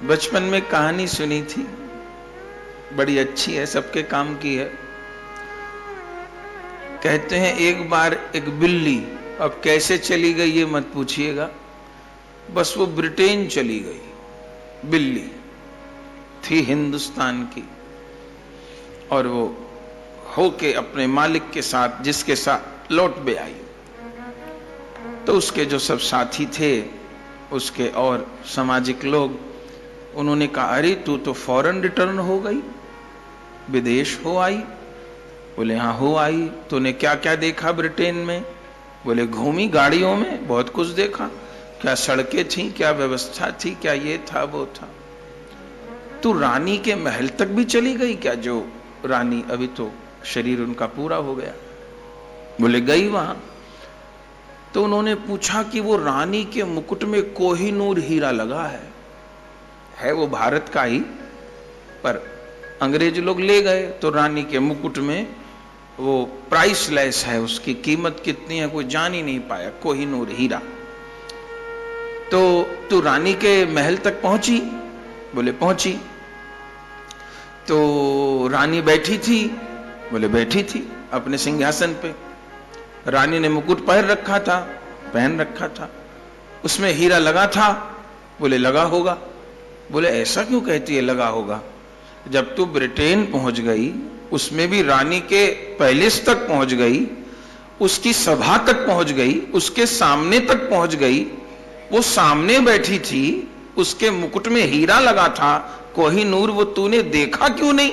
बचपन में कहानी सुनी थी, बड़ी अच्छी है, सबके काम की है। कहते हैं एक बार एक बिल्ली, अब कैसे चली गई ये मत पूछिएगा, बस वो ब्रिटेन चली गई। बिल्ली थी हिंदुस्तान की, और वो होके अपने मालिक के साथ, जिसके साथ लौट भी आई, तो उसके जो सब साथी थे, उसके और सामाजिक लोग, उन्होंने कहा अरे तू तो फॉरेन रिटर्न हो गई, विदेश हो आई। बोले हाँ हो आई। तूने क्या क्या देखा ब्रिटेन में? बोले घूमी गाड़ियों में, बहुत कुछ देखा। क्या सड़कें थी, क्या व्यवस्था थी, क्या ये था वो था। तू रानी के महल तक भी चली गई क्या? जो रानी, अभी तो शरीर उनका पूरा हो गया। बोले गई वहां। तो उन्होंने पूछा कि वो रानी के मुकुट में कोहिनूर हीरा लगा है वो भारत का ही, पर अंग्रेज लोग ले गए, तो रानी के मुकुट में वो प्राइसलेस है, उसकी कीमत कितनी है कोई जान ही नहीं पाया, कोहिनूर हीरा। तो तू रानी के महल तक पहुंची? बोले पहुंची। तो रानी बैठी थी? बोले बैठी थी अपने सिंहासन पे। रानी ने मुकुट पहन रखा था, उसमें हीरा लगा था? बोले लगा होगा। बोले ऐसा क्यों कहती है लगा होगा? जब तू ब्रिटेन पहुंच गई, उसमें भी रानी के पैलेस तक पहुंच गई, उसकी सभा तक पहुंच गई, उसके सामने तक पहुंच गई, वो सामने बैठी थी, उसके मुकुट में हीरा लगा था, कोहिनूर, वो तूने देखा क्यों नहीं?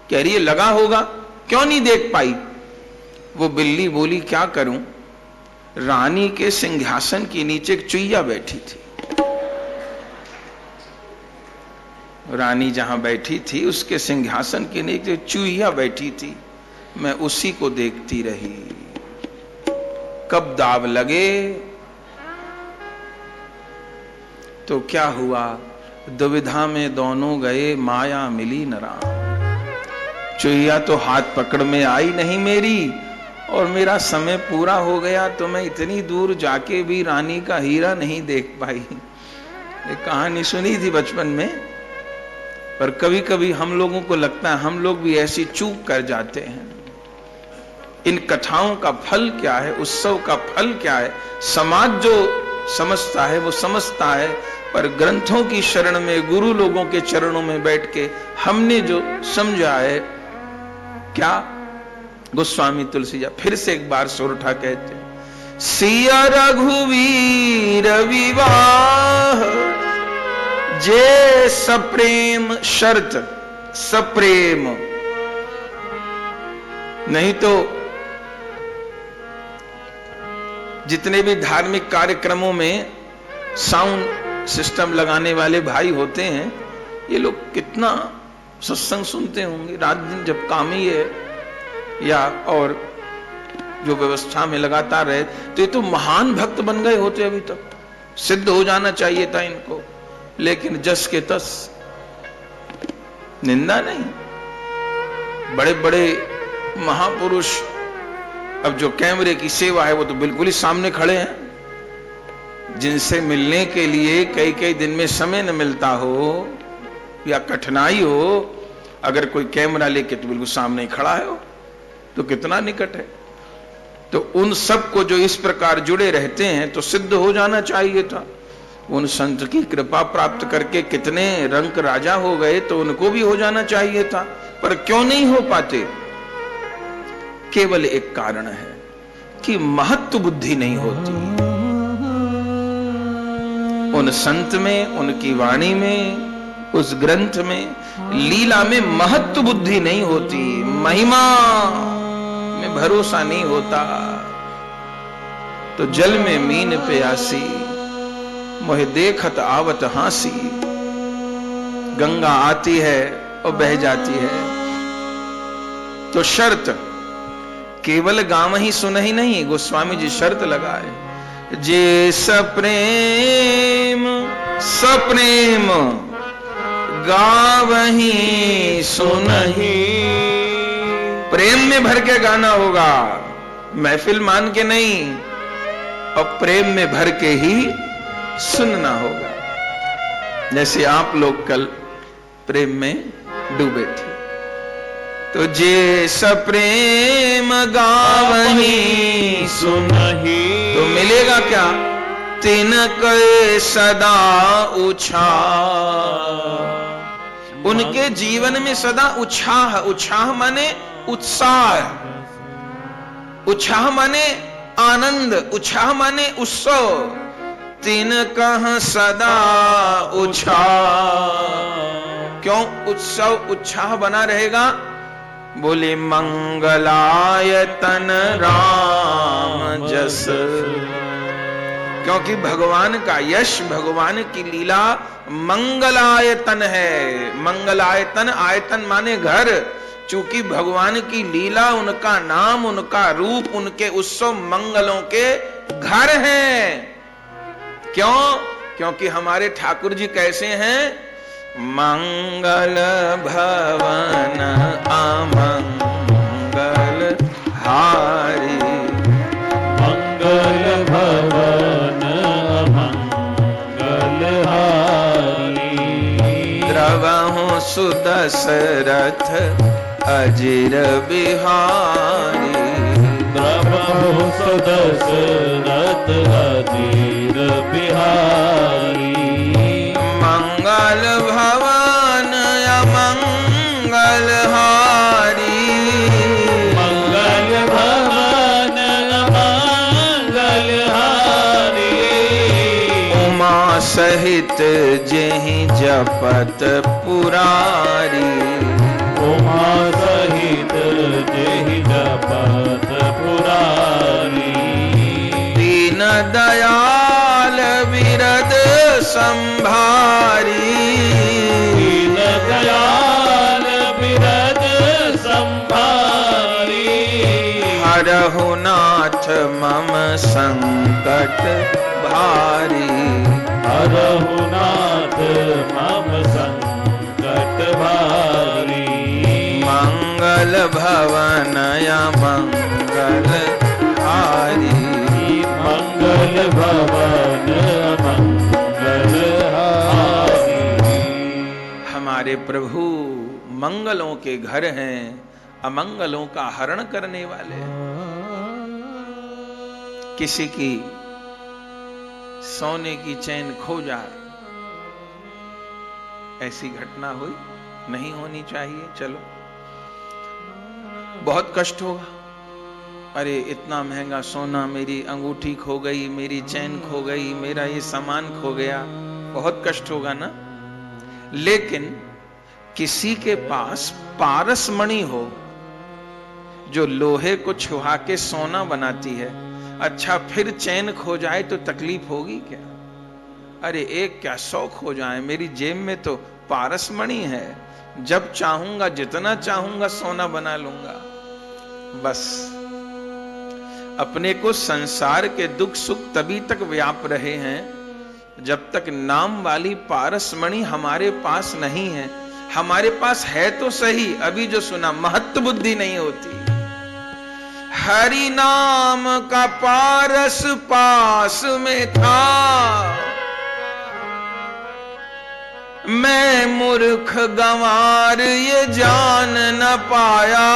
कह रही है लगा होगा, क्यों नहीं देख पाई? वो बिल्ली बोली क्या करूं, रानी के सिंहासन के नीचे एक चुईया बैठी थी। रानी जहां बैठी थी उसके सिंहासन के नीचे चुईया बैठी थी, मैं उसी को देखती रही। कब दाव लगे तो क्या हुआ, दुविधा में दोनों गए, माया मिली न राम। चुईया तो हाथ पकड़ में आई नहीं मेरी, और मेरा समय पूरा हो गया, तो मैं इतनी दूर जाके भी रानी का हीरा नहीं देख पाई। ये कहानी सुनी थी बचपन में, पर कभी कभी हम लोगों को लगता है हम लोग भी ऐसी चूक कर जाते हैं। इन कथाओं का फल क्या है, उत्सव का फल क्या है, समाज जो समझता है वो समझता है, पर ग्रंथों की शरण में, गुरु लोगों के चरणों में बैठ के हमने जो समझा है क्या? गोस्वामी तुलसीदास फिर से एक बार सुर उठा कहते हैं, सिया रघुवीर विवाह जे सप्रेम शर्त सप्रेम। नहीं तो जितने भी धार्मिक कार्यक्रमों में साउंड सिस्टम लगाने वाले भाई होते हैं, ये लोग कितना सत्संग सुनते होंगे रात दिन, जब काम ही है या और जो व्यवस्था में लगातार रहे, तो ये तो महान भक्त बन गए होते। अभी तक सिद्ध हो जाना चाहिए था इनको, लेकिन जस के तस, निंदा नहीं। बड़े बड़े महापुरुष, अब जो कैमरे की सेवा है वो तो बिल्कुल ही सामने खड़े हैं, जिनसे मिलने के लिए कई कई दिन में समय न मिलता हो या कठिनाई हो, अगर कोई कैमरा लेके तो बिल्कुल सामने ही खड़ा है, तो कितना निकट है। तो उन सब को जो इस प्रकार जुड़े रहते हैं तो सिद्ध हो जाना चाहिए था। उन संत की कृपा प्राप्त करके कितने रंक राजा हो गए, तो उनको भी हो जाना चाहिए था, पर क्यों नहीं हो पाते? केवल एक कारण है कि महत्व बुद्धि नहीं होती। उन संत में, उनकी वाणी में, उस ग्रंथ में, लीला में महत्व बुद्धि नहीं होती, महिमा में भरोसा नहीं होता। तो जल में मीन प्यासी, मोहे देखत आवत हासी। गंगा आती है और बह जाती है, तो शर्त केवल गाँव ही सुन ही नहीं, गोस्वामी जी शर्त लगाए, जे सप्रेम सप्रेम गावही सुनही। प्रेम में भर के गाना होगा, महफिल मान के नहीं, और प्रेम में भर के ही सुनना होगा। जैसे आप लोग कल प्रेम में डूबे थे, तो जे सप्रेम गावही सुनहि, तो मिलेगा क्या? तिनके सदा उछाह। उनके जीवन में सदा उत्साह, उत्साह माने उत्साह, उत्साह माने आनंद, उत्साह माने उत्सव। तिनकह सदा उत्साह। क्यों उत्सव उत्साह बना रहेगा? बोले मंगलायतन राम जस। क्योंकि भगवान का यश, भगवान की लीला मंगलायतन है। मंगलायतन, आयतन माने घर। चूंकि भगवान की लीला, उनका नाम, उनका रूप, उनके उत्सव मंगलों के घर हैं। क्यों? क्योंकि हमारे ठाकुर जी कैसे हैं? मंगल भवन अमंगल हारी। मंगल भवन अमंगल हारी। द्रवहु सुदशरथ अजिर बिहारी। द्रवहु सुदशरथ अजिर बिहारी। मंगल भवन अमंगल हारी। मंगल भवन अमंगल हारी। उमा सहित जेहि जपत पुरारी। उमा सहित जेहि जपत पुरारी। दीन दयाल विरद संभारी। दीन दयाल बिरद संभारी। हरहु नाथ मम संकट भारी। हरहु नाथ मम संकट भारी। मंगल भवन अमंगल हारी। मंगल भवन मंगल हारी। हमारे प्रभु मंगलों के घर हैं, अमंगलों का हरण करने वाले हैं। किसी की सोने की चैन खो जाए, ऐसी घटना हुई, नहीं होनी चाहिए। चलो बहुत कष्ट होगा। अरे इतना महंगा सोना, मेरी अंगूठी खो गई, मेरी चैन खो गई, मेरा ये सामान खो गया, बहुत कष्ट होगा ना। लेकिन किसी के पास पारस मणि हो, जो लोहे को छुआ के सोना बनाती है, अच्छा फिर चैन खो जाए तो तकलीफ होगी क्या? अरे एक क्या 100 खो जाए, मेरी जेब में तो पारस मणि है, जब चाहूंगा जितना चाहूंगा सोना बना लूंगा। बस अपने को संसार के दुख सुख तभी तक व्याप रहे हैं जब तक नाम वाली पारस मणि हमारे पास नहीं है। हमारे पास है तो सही, अभी जो सुना, महत्व बुद्धि नहीं होती। हरि नाम का पारस पास में था, मैं मूर्ख गंवार ये जान न पाया।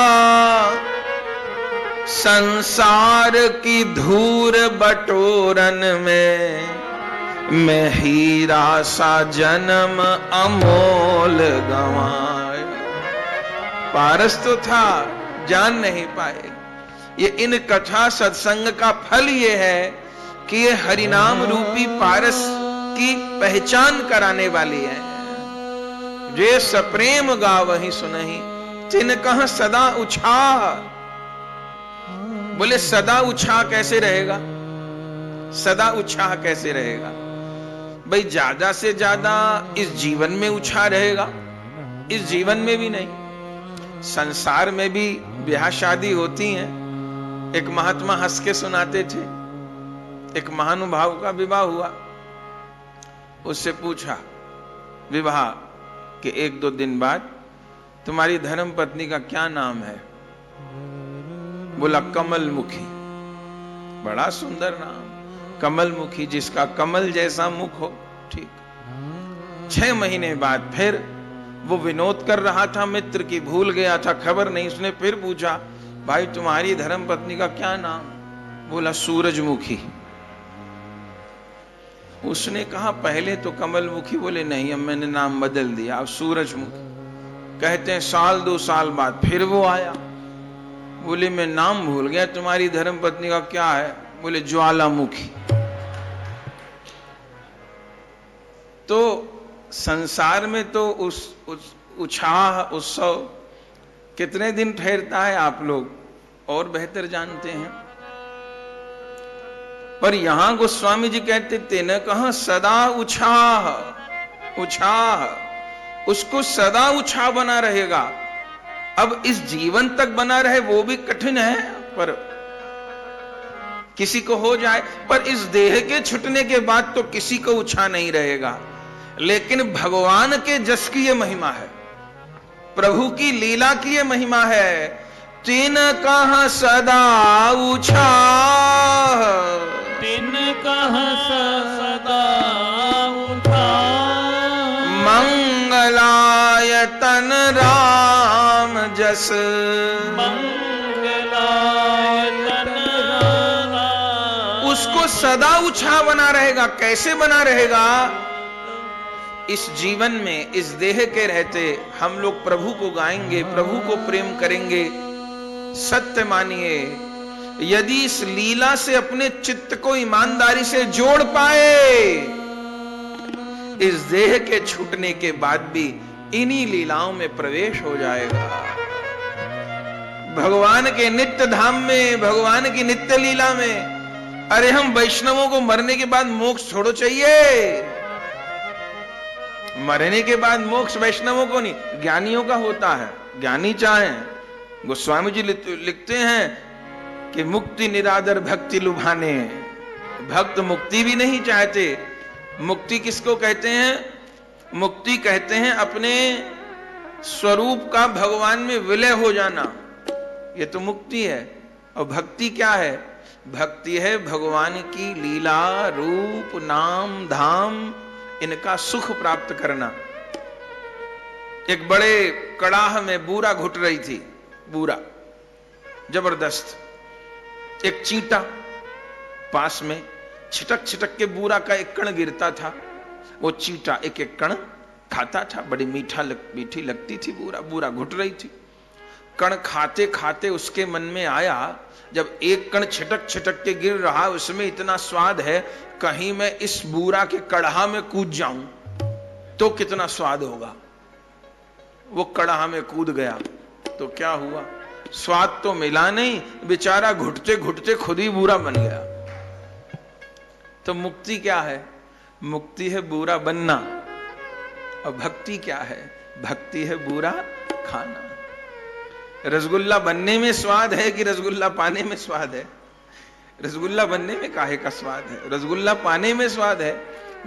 संसार की धूर बटोरन में मैं हीरा सा जन्म अमोल गंवाया। पारस तो था, जान नहीं पाए। ये इन कथा सत्संग का फल ये है कि ये हरिनाम रूपी पारस की पहचान कराने वाली है। जे सप्रेम गावहि सुनहि तिनकह सदा उछाह। बोले सदा उत्साह कैसे रहेगा? सदा उत्साह कैसे रहेगा? भाई ज्यादा से ज्यादा इस जीवन में उत्साह रहेगा, इस जीवन में भी नहीं। संसार में भी ब्याह शादी होती हैं। एक महात्मा हंस के सुनाते थे, एक महानुभाव का विवाह हुआ। उससे पूछा विवाह के 1-2 दिन बाद, तुम्हारी धर्म पत्नी का क्या नाम है? बोला कमलमुखी। बड़ा सुंदर नाम, कमलमुखी, जिसका कमल जैसा मुख हो। ठीक। 6 महीने बाद फिर वो विनोद कर रहा था, मित्र की भूल गया था, खबर नहीं। उसने फिर पूछा, भाई तुम्हारी धर्म पत्नी का क्या नाम? बोला सूरजमुखी। उसने कहा पहले तो कमलमुखी। बोले नहीं, अब मैंने नाम बदल दिया, अब सूरजमुखी। कहते हैं 1-2 साल बाद फिर वो आया। बोले मैं नाम भूल गया, तुम्हारी धर्म पत्नी का क्या है? बोले ज्वालामुखी। तो संसार में तो उस उत्साह उत्सव कितने दिन ठहरता है आप लोग और बेहतर जानते हैं। पर यहां गोस्वामी जी कहते थे न कहा सदा उत्साह, उत्साह उसको सदा उत्साह बना रहेगा। अब इस जीवन तक बना रहे वो भी कठिन है, पर किसी को हो जाए। पर इस देह के छूटने के बाद तो किसी को उत्साह नहीं रहेगा। लेकिन भगवान के जस की ये महिमा है, प्रभु की लीला की ये महिमा है। तीन कहा सदा उत्साह, तीन कहा सदा उत्साह, मंगलाय तन राम जस, मंगलाय तन राम। उसको सदा उत्साह बना रहेगा। कैसे बना रहेगा? इस जीवन में, इस देह के रहते हम लोग प्रभु को गाएंगे, प्रभु को प्रेम करेंगे। सत्य मानिए, यदि इस लीला से अपने चित्त को ईमानदारी से जोड़ पाए, इस देह के छूटने के बाद भी इन्हीं लीलाओं में प्रवेश हो जाएगा। भगवान के नित्य धाम में, भगवान की नित्य लीला में। अरे हम वैष्णवों को मरने के बाद मोक्ष थोड़ो चाहिए। मरने के बाद मोक्ष वैष्णवों को नहीं, ज्ञानियों का होता है। ज्ञानी चाहे, गोस्वामी जी लिखते हैं कि मुक्ति निरादर भक्ति लुभाने। भक्त मुक्ति भी नहीं चाहते। मुक्ति किसको कहते हैं? मुक्ति कहते हैं अपने स्वरूप का भगवान में विलय हो जाना, ये तो मुक्ति है। और भक्ति क्या है? भक्ति है भगवान की लीला, रूप, नाम, धाम, इनका सुख प्राप्त करना। एक बड़े कड़ाह में बूरा घुट रही थी, बूरा जबरदस्त। एक चींटा पास में छिटक छिटक के बूरा का एक कण गिरता था। वो चींटा एक एक कण खाता था। बड़ी मीठी लगती थी बूरा। बूरा घुट रही थी। कण खाते खाते उसके मन में आया, जब एक कण छिटक छिटक के गिर रहा, उसमें इतना स्वाद है, कहीं मैं इस बूरा के कड़हा में कूद जाऊं तो कितना स्वाद होगा। वो कड़हा में कूद गया तो क्या हुआ? स्वाद तो मिला नहीं, बेचारा घुटते घुटते खुद ही बूरा बन गया। तो मुक्ति क्या है? मुक्ति है बूरा बनना। और भक्ति क्या है? भक्ति है बूरा खाना। रसगुल्ला बनने में स्वाद है कि रसगुल्ला पाने में स्वाद है? रसगुल्ला बनने में काहे का स्वाद है, रसगुल्ला पाने में स्वाद है।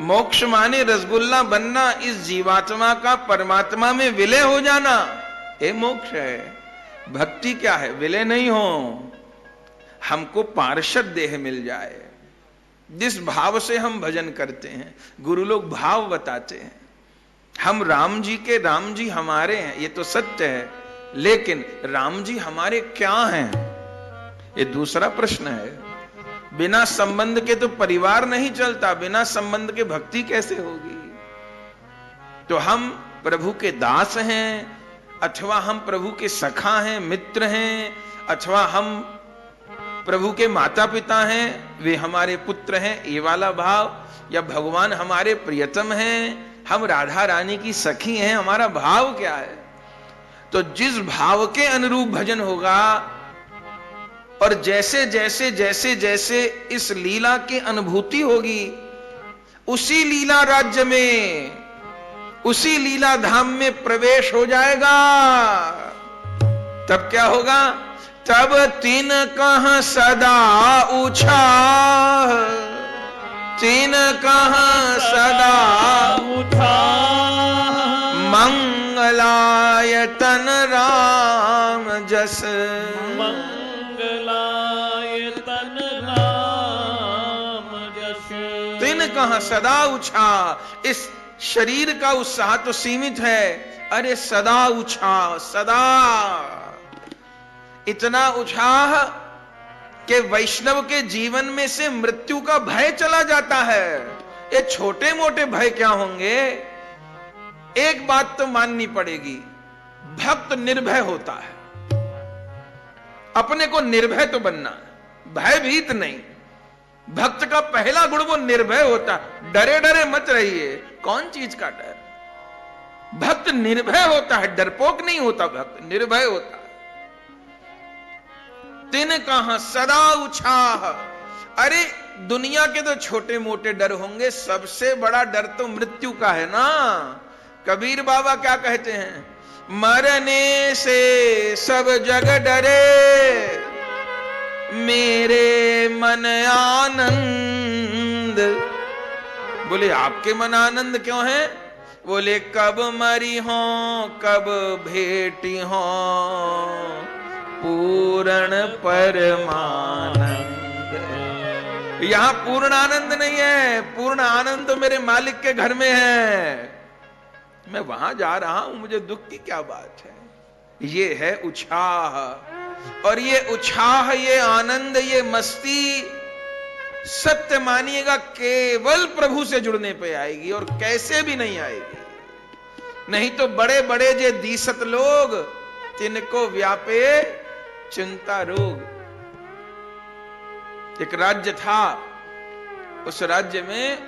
मोक्ष माने रसगुल्ला बनना, इस जीवात्मा का परमात्मा में विलय हो जाना, ये मोक्ष है। भक्ति क्या है? विलय नहीं हो, हमको पार्षद देह मिल जाए। जिस भाव से हम भजन करते हैं, गुरु लोग भाव बताते हैं। हम राम जी के, राम जी हमारे हैं, ये तो सत्य है, लेकिन राम जी हमारे क्या हैं, ये दूसरा प्रश्न है। बिना संबंध के तो परिवार नहीं चलता, बिना संबंध के भक्ति कैसे होगी? तो हम प्रभु के दास हैं, अथवा हम प्रभु के सखा हैं, मित्र हैं, अथवा हम प्रभु के माता पिता हैं, वे हमारे पुत्र हैं, ये वाला भाव, या भगवान हमारे प्रियतम हैं, हम राधा रानी की सखी हैं, हमारा भाव क्या है? तो जिस भाव के अनुरूप भजन होगा, और जैसे जैसे जैसे जैसे इस लीला की अनुभूति होगी, उसी लीला राज्य में, उसी लीला धाम में प्रवेश हो जाएगा। तब क्या होगा? तब तीन कहाँ सदा उत्साह, तीन कहाँ सदा उत्साह, मंगलाय तन राम जस, मंगलाय तन राम जस। तीन कहाँ सदा उत्साह, इस शरीर का उत्साह तो सीमित है, अरे सदा उत्साह, सदा इतना उत्साह कि वैष्णव के जीवन में से मृत्यु का भय चला जाता है। ये छोटे मोटे भय क्या होंगे? एक बात तो माननी पड़ेगी, भक्त निर्भय होता है। अपने को निर्भय तो बनना है, भयभीत नहीं। भक्त का पहला गुण वो निर्भय होता है। डरे डरे मत रहिए, कौन चीज का डर? भक्त निर्भय होता है, डरपोक नहीं होता, भक्त निर्भय होता है। तिन कहां सदा उत्साह। अरे दुनिया के तो छोटे मोटे डर होंगे, सबसे बड़ा डर तो मृत्यु का है ना। कबीर बाबा क्या कहते हैं? मरने से सब जग डरे, मेरे मन आनंद। बोले आपके मन आनंद क्यों है? बोले कब मरी हो कब भेटी हो पूर्ण परमानंद। यहां पूर्ण आनंद नहीं है, पूर्ण आनंद तो मेरे मालिक के घर में है। मैं वहां जा रहा हूं, मुझे दुख की क्या बात है? ये है उत्साह। और ये उत्साह, ये आनंद, ये मस्ती सत्य मानिएगा केवल प्रभु से जुड़ने पे आएगी, और कैसे भी नहीं आएगी। नहीं तो बड़े बड़े जे दीसत लोग, तिनको व्यापे चिंता रोग। एक राज्य था, उस राज्य में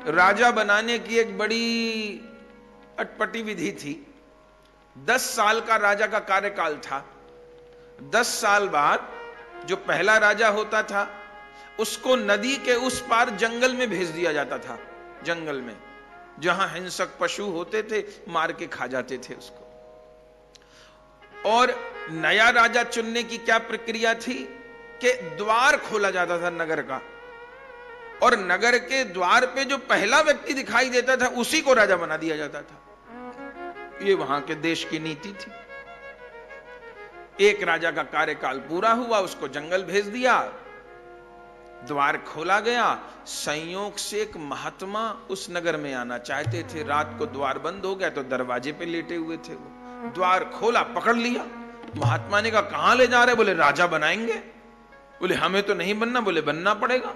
राजा बनाने की एक बड़ी अटपटी विधि थी। 10 साल का राजा का कार्यकाल था। 10 साल बाद जो पहला राजा होता था, उसको नदी के उस पार जंगल में भेज दिया जाता था। जंगल में जहां हिंसक पशु होते थे, मार के खा जाते थे उसको। और नया राजा चुनने की क्या प्रक्रिया थी कि द्वार खोला जाता था नगर का, और नगर के द्वार पे जो पहला व्यक्ति दिखाई देता था उसी को राजा बना दिया जाता था। ये वहां के देश की नीति थी। एक राजा का कार्यकाल पूरा हुआ, उसको जंगल भेज दिया, द्वार खोला गया। संयोग से एक महात्मा उस नगर में आना चाहते थे। रात को द्वार बंद हो गया तो दरवाजे पे लेटे हुए थे वो। द्वार खोला, पकड़ लिया। महात्मा ने कहा कहां ले जा रहे? बोले राजा बनाएंगे। बोले हमें तो नहीं बनना। बोले बनना पड़ेगा,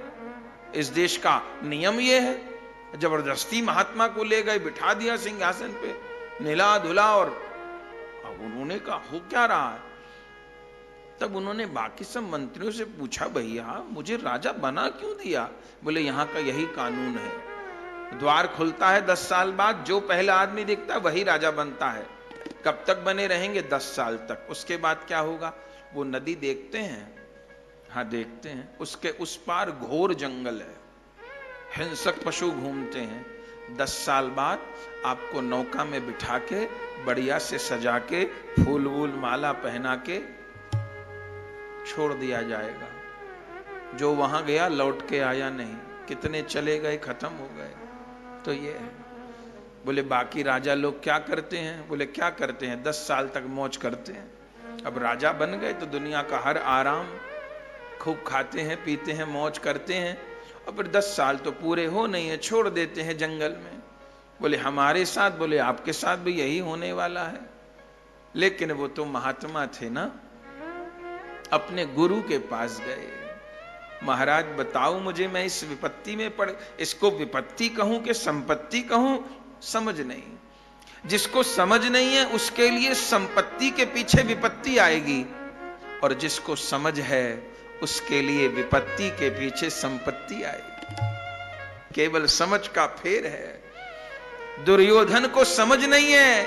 इस देश का नियम ये है। जबरदस्ती महात्मा को ले गए, बिठा दिया सिंहासन पे, नीला धुला। और अब उन्होंने कहा हो क्या रहा है? तब उन्होंने बाकी सब मंत्रियों से पूछा, भैया मुझे राजा बना क्यों दिया? बोले यहां का यही कानून है, द्वार खुलता है 10 साल बाद, जो पहला आदमी दिखता है वही राजा बनता है। कब तक बने रहेंगे? 10 साल तक। उसके बाद क्या होगा? वो नदी देखते हैं? हाँ देखते हैं। उसके उस पार घोर जंगल है, हिंसक पशु घूमते हैं। 10 साल बाद आपको नौका में बिठा के, बढ़िया से सजा के, फूल वूल माला पहना के छोड़ दिया जाएगा। जो वहां गया लौट के आया नहीं, कितने चले गए, खत्म हो गए। तो ये है। बोले बाकी राजा लोग क्या करते हैं? बोले क्या करते हैं? 10 साल तक मौज करते हैं। अब राजा बन गए तो दुनिया का हर आराम, खूब खाते हैं, पीते हैं, मौज करते हैं। और फिर 10 साल तो पूरे हो नहीं है, छोड़ देते हैं जंगल में। बोले हमारे साथ, बोले आपके साथ भी यही होने वाला है। लेकिन वो तो महात्मा थे ना, अपने गुरु के पास गए। महाराज बताओ मुझे, मैं इस विपत्ति में पड़, इसको विपत्ति कहूं कि संपत्ति कहूं, समझ नहीं। जिसको समझ नहीं है उसके लिए संपत्ति के पीछे विपत्ति आएगी, और जिसको समझ है उसके लिए विपत्ति के पीछे संपत्ति आएगी। केवल समझ का फेर है। दुर्योधन को समझ नहीं है,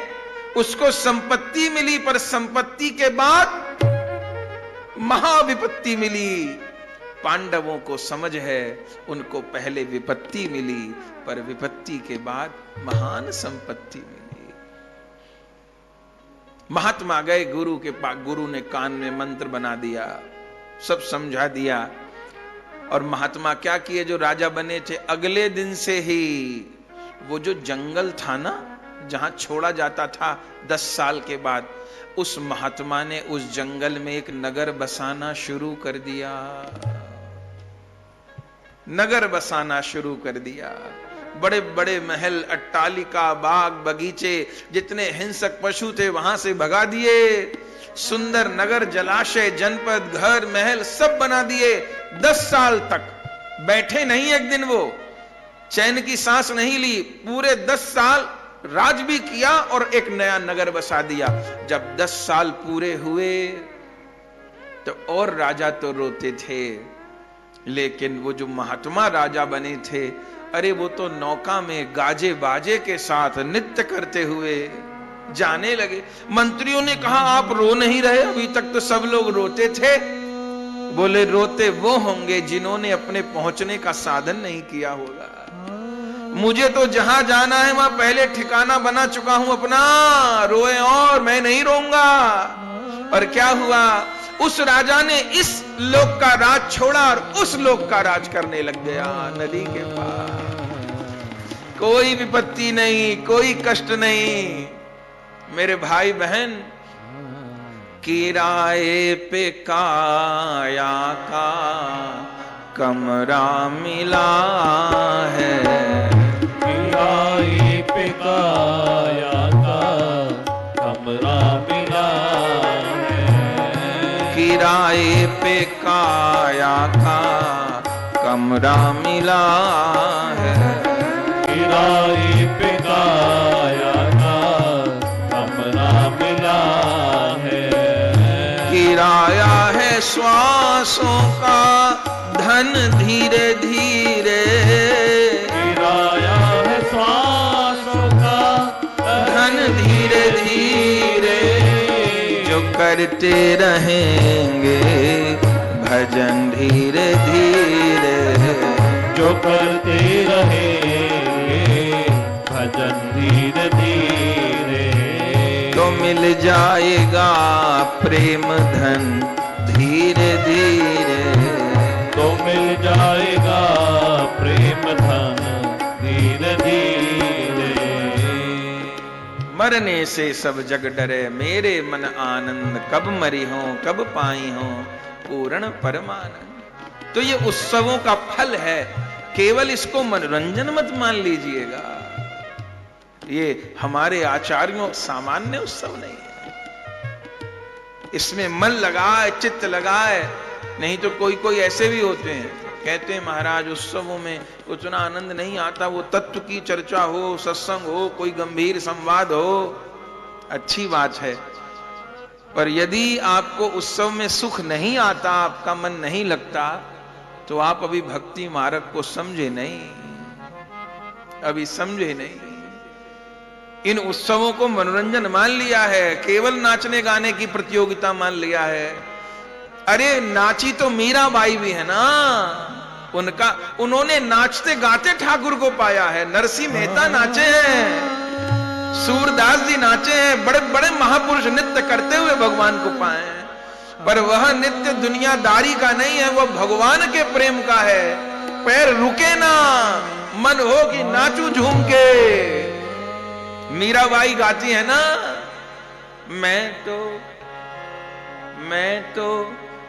उसको संपत्ति मिली, पर संपत्ति के बाद महाविपत्ति मिली। पांडवों को समझ है, उनको पहले विपत्ति मिली, पर विपत्ति के बाद महान संपत्ति मिली। महात्मा गए गुरु के पास, गुरु ने कान में मंत्र बना दिया, सब समझा दिया। और महात्मा क्या किए? जो राजा बने थे, अगले दिन से ही वो जो जंगल था ना जहां छोड़ा जाता था 10 साल के बाद, उस महात्मा ने उस जंगल में एक नगर बसाना शुरू कर दिया। नगर बसाना शुरू कर दिया। बड़े बड़े महल, अट्टालिका, बाग बगीचे, जितने हिंसक पशु थे वहां से भगा दिए। सुंदर नगर, जलाशय, जनपद, घर, महल सब बना दिए। 10 साल तक बैठे नहीं, एक दिन वो चैन की सांस नहीं ली। पूरे 10 साल राज भी किया और एक नया नगर बसा दिया। जब 10 साल पूरे हुए तो और राजा तो रोते थे, लेकिन वो जो महात्मा राजा बने थे, अरे वो तो नौका में गाजे बाजे के साथ नृत्य करते हुए जाने लगे। मंत्रियों ने कहा आप रो नहीं रहे, अभी तक तो सब लोग रोते थे। बोले रोते वो होंगे जिन्होंने अपने पहुंचने का साधन नहीं किया होगा। मुझे तो जहां जाना है वहां पहले ठिकाना बना चुका हूं अपना, रोए और मैं नहीं रोऊंगा। और क्या हुआ, उस राजा ने इस लोक का राज छोड़ा और उस लोक का राज करने लग गया, नदी के पार। कोई विपत्ति नहीं, कोई कष्ट नहीं। मेरे भाई बहन, किराए पे काया का कमरा मिला है, किराए पे काया का कमरा मिला है, किराए पे काया का कमरा मिला है, किराए पे काया का कमरा मिला है, किराया है श्वासों का धन धीरे धीरे, किराया है श्वासों का धन धीरे धीरे, जो करते रहेंगे भजन धीरे धीरे, जो करते रहेंगे भजन धीरे धीरे, तो मिल जाएगा प्रेम धन धीरे धीरे, तो मिल जाएगा प्रेम धन धीरे धीरे। मरने से सब जग डरे, मेरे मन आनंद, कब मरी हो कब पाई हो पूर्ण परमानंद। तो ये उत्सवों का फल है, केवल इसको मनोरंजन मत मान लीजिएगा। ये हमारे आचार्यों सामान्य उत्सव नहीं है, इसमें मन लगाए, चित्त लगाए। नहीं तो कोई कोई ऐसे भी होते हैं, कहते हैं महाराज उत्सवों में उतना आनंद नहीं आता, वो तत्व की चर्चा हो, सत्संग हो, कोई गंभीर संवाद हो, अच्छी बात है। पर यदि आपको उत्सव में सुख नहीं आता, आपका मन नहीं लगता, तो आप अभी भक्ति मार्ग को समझे नहीं, अभी समझे नहीं। इन उत्सवों को मनोरंजन मान लिया है, केवल नाचने गाने की प्रतियोगिता मान लिया है। अरे नाची तो मीराबाई भी है ना, उन्होंने नाचते गाते ठाकुर को पाया है। नरसिंह मेहता नाचे हैं, सूरदास जी नाचे हैं, बड़े बड़े महापुरुष नृत्य करते हुए भगवान को पाए हैं। पर वह नित्य दुनियादारी का नहीं है, वह भगवान के प्रेम का है। पैर रुके ना, मन हो कि नाचू झूम के। मीराबाई गाती है ना, मैं तो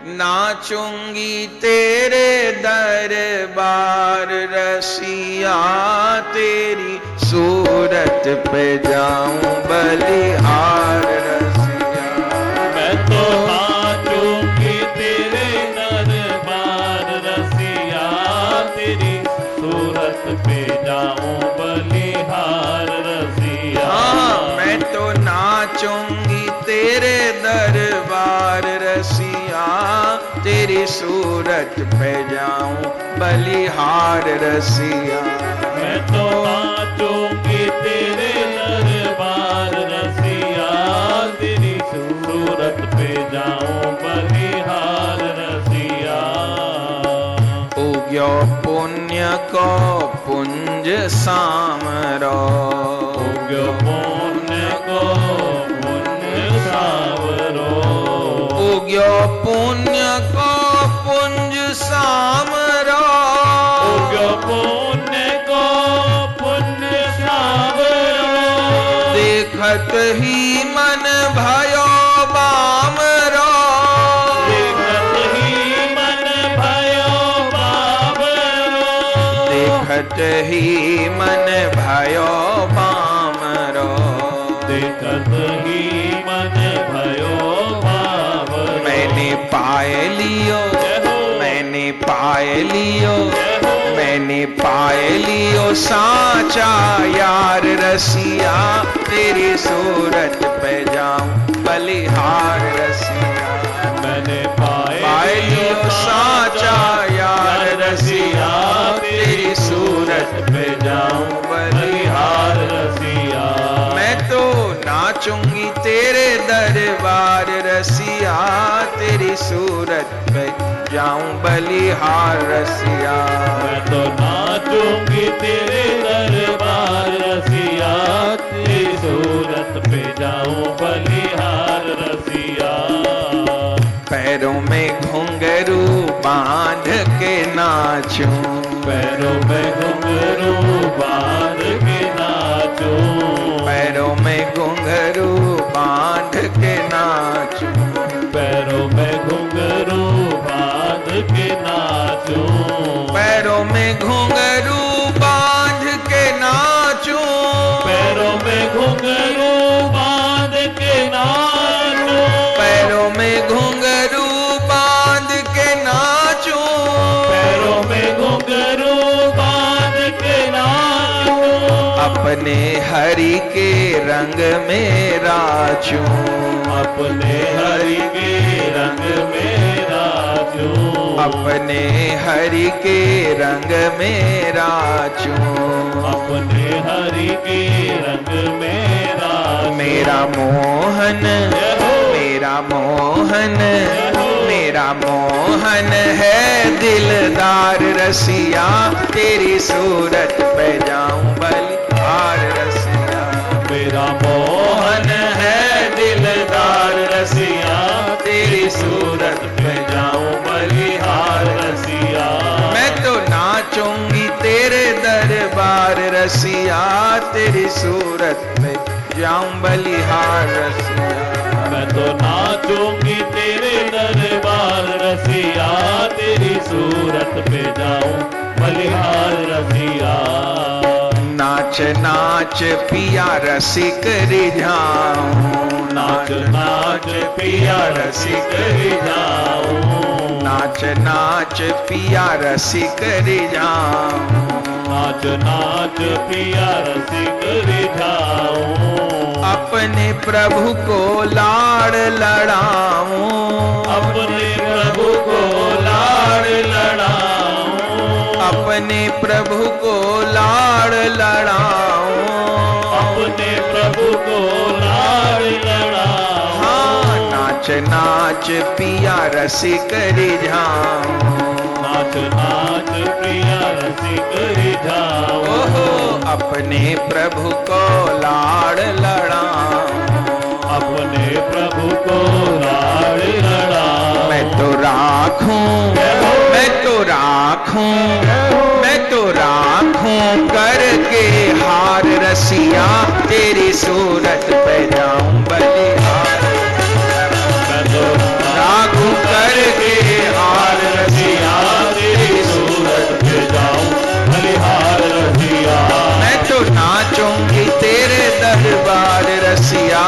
नाचूंगी तेरे दरबार रसिया, तेरी सूरत पे जाऊं बलिहार रसिया। मैं तो नाचूंगी तेरे दरबार रसिया, तेरी सूरत पे जाऊं बलिहार रसिया। हाँ, मैं तो नाचूंगी तेरे दरबार रसिया, तेरी सूरत पे जाऊं बलिहार रसिया। मैं तो नाचूंगी तेरे दरबार रसिया, तेरी सूरत पे जाऊं बलिहार रसिया। उग्यो पुण्य को पुंज सामरो, उग्यो पुण्य को पुण्य सावरो, उग्यो पुण्य को पुंज सामरो, उग्यो पुण्य को पुण्य सावरो। देखत ही मन भयो बामरो, देखत ही मन भयो बाबरो, देखत ही मन भयो पामरो, देखत ही मन भयो पामरो। मैंने पाए लियो, मैंने पाए लियो, मैंने पाए लियो साचा यार रसिया, तेरी सूरत पे जाऊं बलिहार रसिया। मैंने पाए लियो साचा यार रसिया, तेरी सूरत पे जाऊं बलिहार रसिया। मैं तो नाचूंगी तेरे दरबार रसिया, तेरी सूरत पे जाऊं बलिहार रसिया। मैं तो नाचूंगी तेरे दरबार रसिया, तेरी सूरत पे जाऊं बलिहार रसिया। पैरों में घुंघरू बांध के नाचूं, पैरों में घुंघरू बांध के नाचूं, पैरों में घुंघरू बांध के नाचूं, पैरों में घुंघरू बांध के नाचूं, पैरों में घुंघरू बांध के नाचूं, पैरों में घुंघरू बांध के नाचूं, पैरों में घुंघरू बांध के नाचूं, पैरों में घुंघरू बांध के नाचूं। अपने हरि के रंग में राचूं, अपने हरि के रंग में राचूं, अपने हरि के रंग में राचूं, अपने हरि के रंग में राचूं। मेरा मोहन, मेरा मोहन, मेरा मोहन है दिलदार रसिया, तेरी सूरत पे जाऊं बलिहार रसिया। मेरा मोहन है दिलदार रसिया, तेरी सूरत पे जाऊं बलिहार रसिया। मैं तो नाचूंगी तेरे दरबार रसिया, तेरी सूरत पे जाऊं बलिहार रसिया। मैं तो नाचूंगी तेरे दरबार रसिया, तेरी सूरत पे जाऊं बलिहार रसिया। नाच नाच पिया रसिक रिझाऊं, नाच नाच पिया रसिक रिझाऊं, नाच नाच पिया रसिक रिझाऊं, नाच नाच पिया रसिक रिझाऊं। अपने प्रभु को लाड़ लड़ाऊं, अपने प्रभु को लाड़ लड़ाऊं, अपने प्रभु को लाड़ लड़ाऊं, अपने प्रभु को लाड़ लड़ाऊं। हाँ नाच नाच पिया रसिक रिझाऊं, नाच नाच प्रिया रसिक रिझाऊं। ओहो अपने प्रभु को लाड़ लड़ाऊं, अपने प्रभु को लाड़ लड़ाऊं। मैं तो राखूं, मैं तो राखूं, मैं तो राखूं करके हार रसिया, तेरी सूरत पे जाऊं बलिहार। मैं तो राखूं करके हार रसिया, तेरी सूरत पे जाऊं बलिहार रसिया। मैं तो नाचूंगी तेरे दरबार रसिया,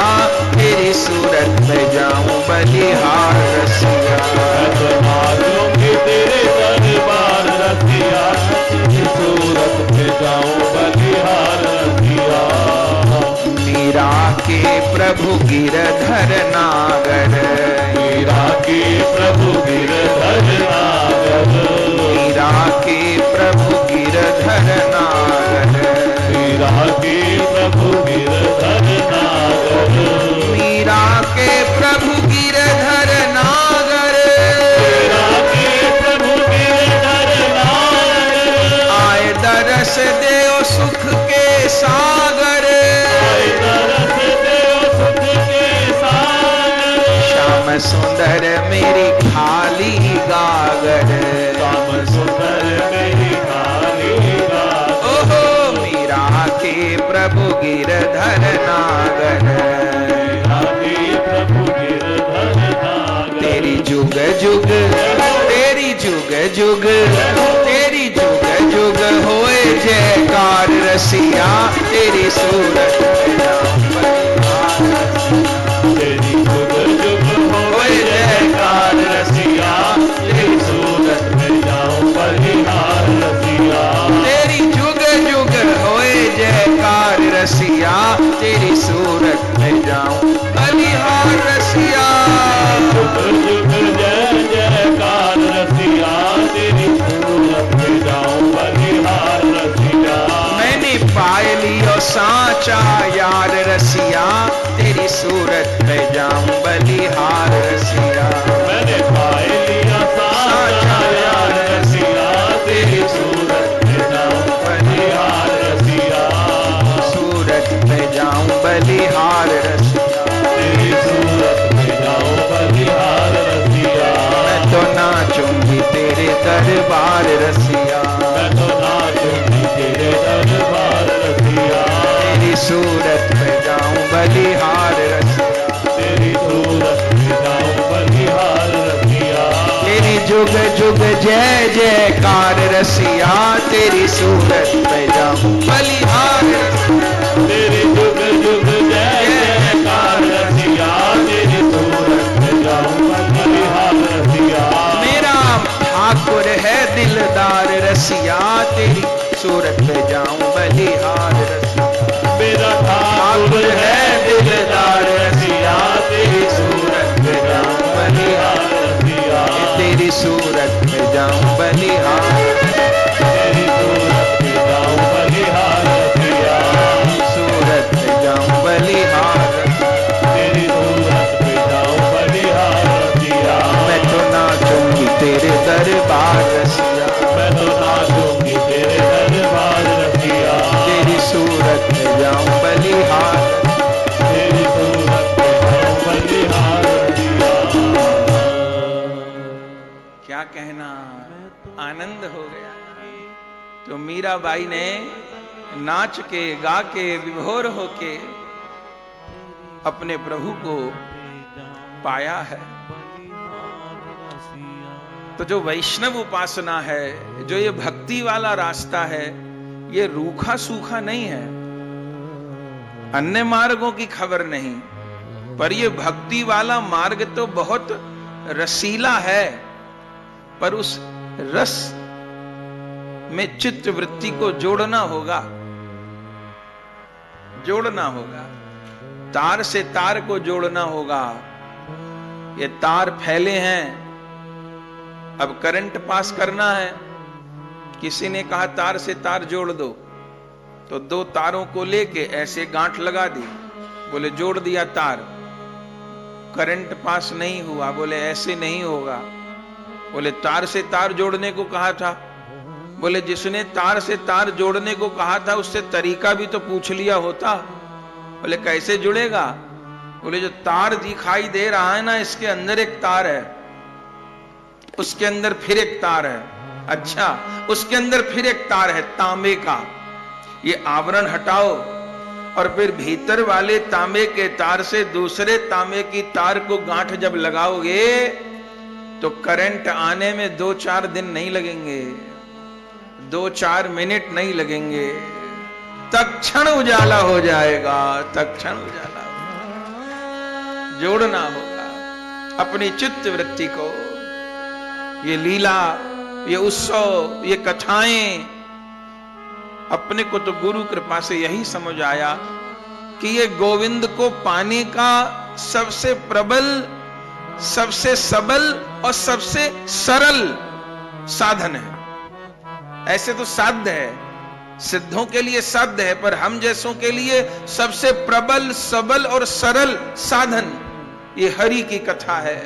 तेरी सूरत पे जाऊं बलिहार रसिया। मैं तो नाचूंगी तेरे दरबार रसिया, तेरी सूरत पे जाऊं बलिहार रसिया। मीरा के प्रभु गिरधर नागर, मीरा के प्रभु गिरधर नागर, मीरा के प्रभु गिरधर नागर, मीरा के प्रभु गिरधर नागर, मीरा के प्रभु गिरधर नागर, मीरा के प्रभु गिरधर नागर। आए दरस देओ सुख के सागर, आए दरस देओ सुख के सागर। श्याम सुंदर मेरी खाली गागर, श्याम सुंदर मेरी खाली गागर। ओहो मीरा के प्रभु गिरधर नागर, मीरा के प्रभु गिरधर नागर। तेरी जुग जुग, तेरी जुग जुग, तेरी जुग जुग होए जयकार रसिया तेरी सूरत में जाऊं बलिहार रसिया। तेरी जुग जुग होए जयकार रसिया, तेरी सूरत में जाऊं बलिहार रसिया। तेरी जुग जुग होए जयकार रसिया तेरी सूरत में जाऊं बलिहार रसिया। जुग जुग जय जयकार रसिया, तेरी सूरत में जाऊं बलिहार रसिया। मैंने पाए लियो साचा यार रसिया तेरी सूरत में जाऊं बलिहार रसिया। मैंने पाए लिया साचा यार रसिया, तेरी सूरत में जाऊं बलिहार रसिया। सूरत में जाऊं बलिहार रसिया। तेरी सूरत में जाऊं बलिहार रसिया। मैं तो नाचूंगी तेरे दरबार रसिया। मैं तो नाचूंगी तेरे दरबार रसिया। तेरी सूरत में जाऊं बलिहार रसिया। तेरी सूरत में जाऊं बलिहार रसिया। तेरी जुग जुग जय जयकार रसिया तेरी सूरत में जाऊं बलिहार रसिया। तेरी जुग जुग जय जयकार रसिया, तेरी सूरत में जाऊं बलिहार रसिया। मेरा ठाकुर है दिलदार रसिया तेरी सूरत में जाऊं बलिहार रसिया। मेरा ठाकुर है दिलदार रसिया, तेरी सूरत में जाऊं बलिहार रसिया। तेरी सूरत में जाऊं बलिहार। तेरी सूरत में जाऊं बलिहार रसिया। सूरत में जाऊं बलिहार। तेरी सूरत में जाऊं बलिहार रसिया। मैं तो नाचूंगी तेरे दरबार रसिया। मैं तो नाचूंगी तेरे दरबार रसिया। तेरी सूरत में जाऊं बलिहार। तेरी सूरत में जाऊं बलिहार रसिया। क्या कहना, आनंद हो गया। तो मीराबाई ने नाच के गा के विभोर होके अपने प्रभु को पाया है। तो जो वैष्णव उपासना है, जो ये भक्ति वाला रास्ता है, ये रूखा सूखा नहीं है। अन्य मार्गों की खबर नहीं, पर ये भक्ति वाला मार्ग तो बहुत रसीला है। पर उस रस में चित्त वृत्ति को जोड़ना होगा, जोड़ना होगा। तार से तार को जोड़ना होगा। ये तार फैले हैं, अब करंट पास करना है। किसी ने कहा तार से तार जोड़ दो, तो दो तारों को लेके ऐसे गांठ लगा दी। बोले जोड़ दिया तार, करंट पास नहीं हुआ। बोले ऐसे नहीं होगा। बोले तार से तार जोड़ने को कहा था। बोले जिसने तार से तार जोड़ने को कहा था उससे तरीका भी तो पूछ लिया होता। बोले कैसे जुड़ेगा? बोले जो तार दिखाई दे रहा है ना, इसके अंदर एक तार है, उसके अंदर फिर एक तार है। अच्छा, उसके अंदर फिर एक तार है तांबे का। ये आवरण हटाओ और फिर भीतर वाले तांबे के तार से दूसरे तांबे की तार को गांठ जब लगाओगे तो करंट आने में 2-4 दिन नहीं लगेंगे, 2-4 मिनट नहीं लगेंगे, तत्क्षण उजाला हो जाएगा, तत्क्षण उजाला होगा। जोड़ना होगा अपनी चित्त वृत्ति को। ये लीला, ये उत्सव, ये कथाएं, अपने को तो गुरु कृपा से यही समझ आया कि ये गोविंद को पाने का सबसे प्रबल, सबसे सबल और सबसे सरल साधन है। ऐसे तो साध्य है, सिद्धों के लिए साध्य है, पर हम जैसों के लिए सबसे प्रबल, सबल और सरल साधन ये हरि की कथा है।